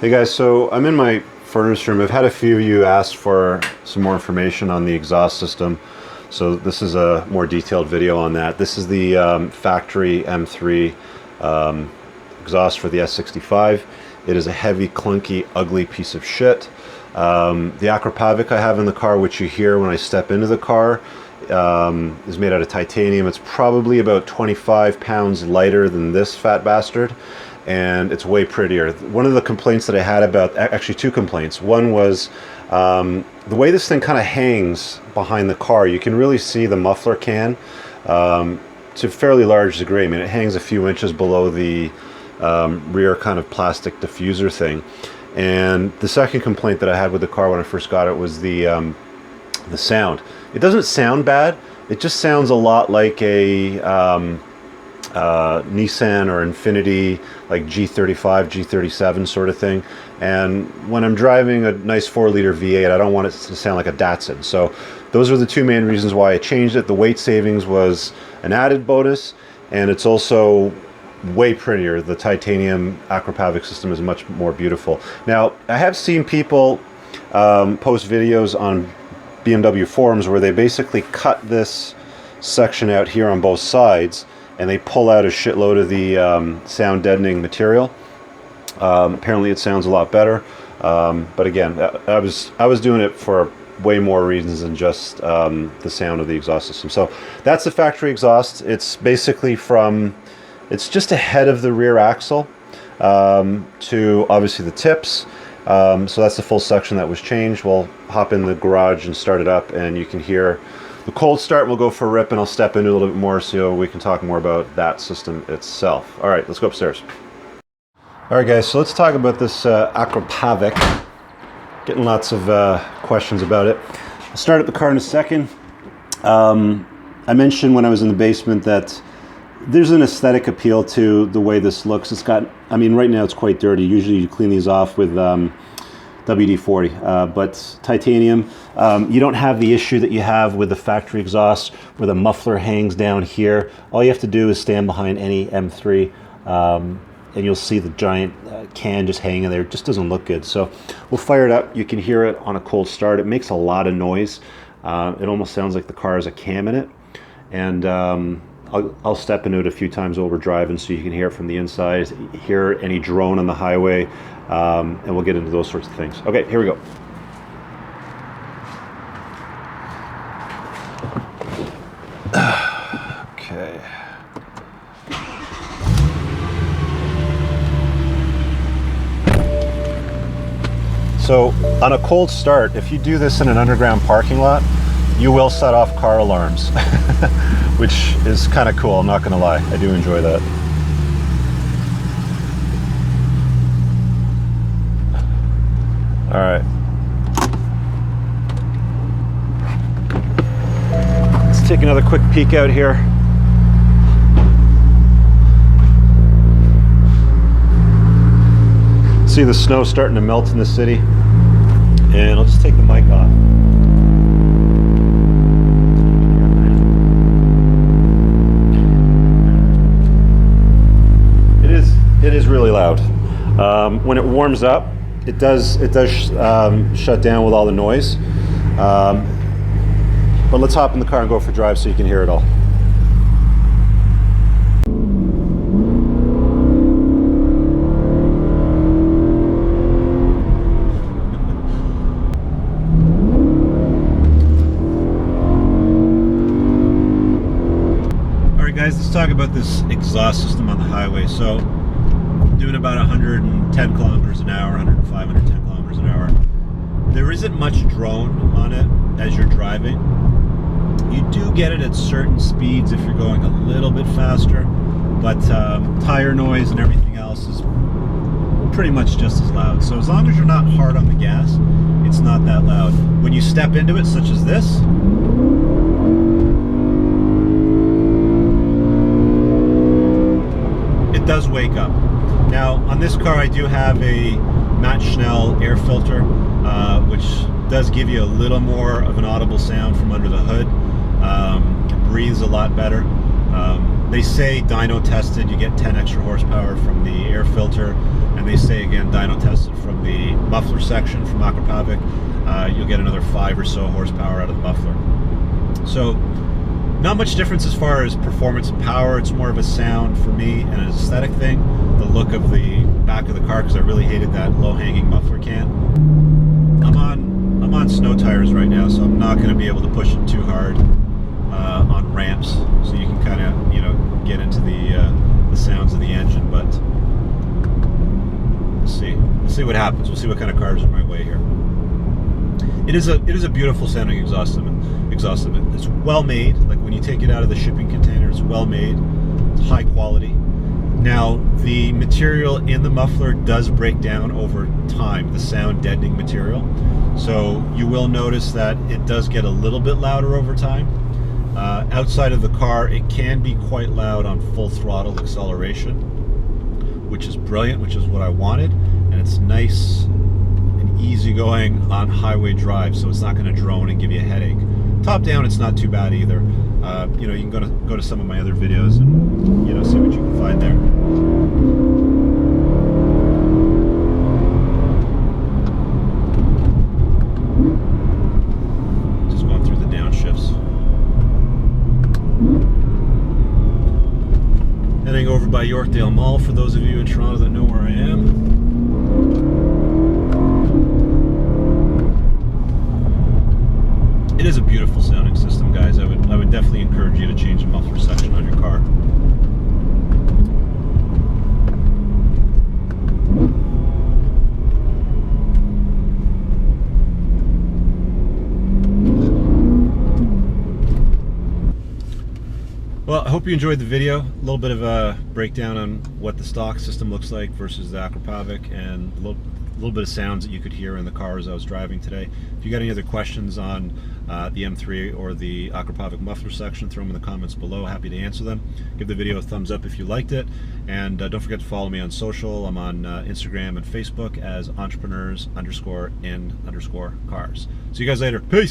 Hey guys, so I'm in my furnace room. I've had a few of you ask for some more information on the exhaust system. So this is a more detailed video on that. This is the factory M3 exhaust for the S65. It is a heavy, clunky, ugly piece of shit. The Akrapovic I have in the car, which you hear when I step into the car, is made out of titanium. It's probably about 25 pounds lighter than this fat bastard, and it's way prettier. One of the complaints that I had about, actually two complaints. One was the way this thing kind of hangs behind the car. You can really see the muffler can to a fairly large degree. I mean, it hangs a few inches below the rear kind of plastic diffuser thing. And the second complaint that I had with the car when I first got it was the sound. It doesn't sound bad. It just sounds a lot like a Nissan or Infiniti, like G35, G37 sort of thing. And when I'm driving a nice 4-liter V8, I don't want it to sound like a Datsun. So those are the two main reasons why I changed it. The weight savings was an added bonus, and it's also way prettier. The titanium Akrapovic system is much more beautiful. Now, I have seen people post videos on BMW forums where they basically cut this section out here on both sides and they pull out a shitload of the sound deadening material. Apparently it sounds a lot better, but again, I was doing it for way more reasons than just the sound of the exhaust system. So that's the factory exhaust. It's basically it's just ahead of the rear axle to obviously the tips. So that's the full section that was changed. We'll hop in the garage and start it up, and you can hear the cold start. We'll go for a rip, and I'll step into it a little bit more so we can talk more about that system itself. All right, let's go upstairs. All right, guys, so let's talk about this Akrapovic. Getting lots of questions about it. I'll start at the car in a second. I mentioned when I was in the basement that there's an aesthetic appeal to the way this looks. It's got, I mean, right now it's quite dirty. Usually you clean these off with WD-40, but titanium. You don't have the issue that you have with the factory exhaust where the muffler hangs down here. All you have to do is stand behind any M3 and you'll see the giant can just hanging there. It just doesn't look good. So we'll fire it up. You can hear it on a cold start. It makes a lot of noise. It almost sounds like the car has a cam in it. And I'll step into it a few times while we're driving so you can hear it from the inside, hear any drone on the highway, and we'll get into those sorts of things. Okay, here we go. Okay. So on a cold start, if you do this in an underground parking lot, you will set off car alarms, which is kind of cool, I'm not going to lie. I do enjoy that. All right. Let's take another quick peek out here. See the snow starting to melt in the city. And I'll just take the mic off. It is really loud. When it warms up, it does shut down with all the noise. But let's hop in the car and go for a drive so you can hear it all. All right, guys, let's talk about this exhaust system on the highway. So doing about 110 kilometers an hour, 105, 110 kilometers an hour. There isn't much drone on it as you're driving. You do get it at certain speeds if you're going a little bit faster, but tire noise and everything else is pretty much just as loud. So as long as you're not hard on the gas, it's not that loud. When you step into it, such as this, it does wake up. Now, on this car, I do have a Matt Schnell air filter, which does give you a little more of an audible sound from under the hood. It breathes a lot better. They say dyno tested, you get 10 extra horsepower from the air filter, and they say again dyno tested from the muffler section from Akrapovic, you'll get another 5 or so horsepower out of the muffler. So not much difference as far as performance and power. It's more of a sound for me and an aesthetic thing. The look of the back of the car, because I really hated that low-hanging muffler can. I'm on snow tires right now, so I'm not going to be able to push it too hard on ramps, so you can kind of, you know, get into the sounds of the engine. But we'll see what happens. We'll see what kind of cars are my way here. It is a beautiful sounding exhaust system. It's well made. Like when you take it out of the shipping container, it's well made. It's high quality. Now the material in the muffler does break down over time, the sound deadening material. So you will notice that it does get a little bit louder over time. Outside of the car, it can be quite loud on full throttle acceleration, which is brilliant, which is what I wanted, and it's nice and easygoing on highway drive, so it's not going to drone and give you a headache. Top down, it's not too bad either. You know, you can go to some of my other videos and, you know, see what you can find there. Just going through the downshifts. Heading over by Yorkdale Mall for those of you in Toronto that know where I am. It is a beautiful sounding system, guys. I would definitely encourage you to change the muffler section on your car. Well, I hope you enjoyed the video. A little bit of a breakdown on what the stock system looks like versus the Akrapovic, and a little bit of sounds that you could hear in the car as I was driving today. If you got any other questions on the M3 or the Akrapovic muffler section, throw them in the comments below. Happy to answer them. Give the video a thumbs up if you liked it, and don't forget to follow me on social. I'm on Instagram and Facebook as entrepreneurs_in_cars. See you guys later. Peace.